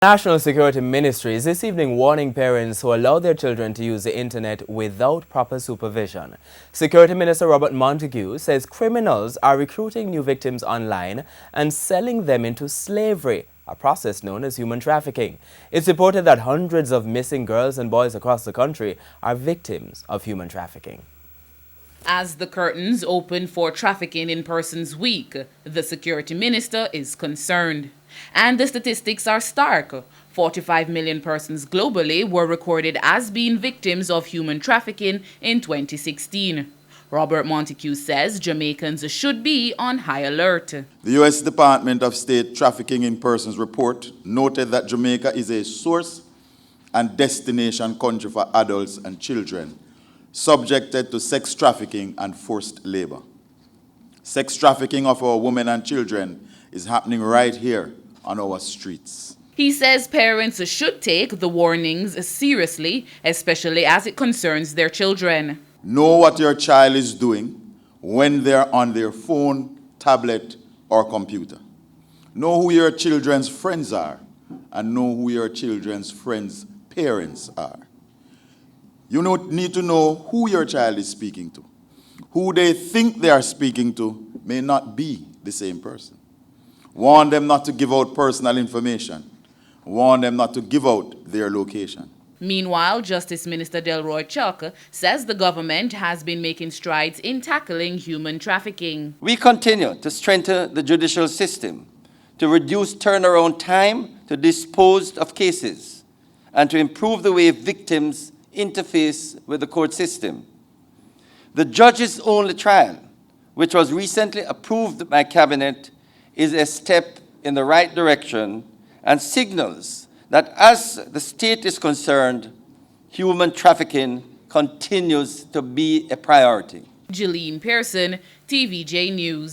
National Security Ministry is this evening warning parents who allow their children to use the internet without proper supervision. Security Minister Robert Montague says criminals are recruiting new victims online and selling them into slavery, a process known as human trafficking. It's reported that hundreds of missing girls and boys across the country are victims of human trafficking. As the curtains open for Trafficking in Persons Week, the Security Minister is concerned. And the statistics are stark. 45 million persons globally were recorded as being victims of human trafficking in 2016. Robert Montague says Jamaicans should be on high alert. The U.S. Department of State Trafficking in Persons report noted that Jamaica is a source and destination country for adults and children subjected to sex trafficking and forced labor. Sex trafficking of our women and children is happening right here on our streets. He says parents should take the warnings seriously, especially as it concerns their children. Know what your child is doing when they're on their phone, tablet, or computer. Know who your children's friends are and know who your children's friends' parents are. You need to know who your child is speaking to. Who they think they are speaking to may not be the same person. Warn them not to give out personal information. Warn them not to give out their location. Meanwhile, Justice Minister Delroy Chuck says the government has been making strides in tackling human trafficking. We continue to strengthen the judicial system, to reduce turnaround time to dispose of cases, and to improve the way victims interface with the court system. The judge's only trial, which was recently approved by Cabinet, is a step in the right direction and signals that as the state is concerned, human trafficking continues to be a priority. Jeline Pearson, TVJ News.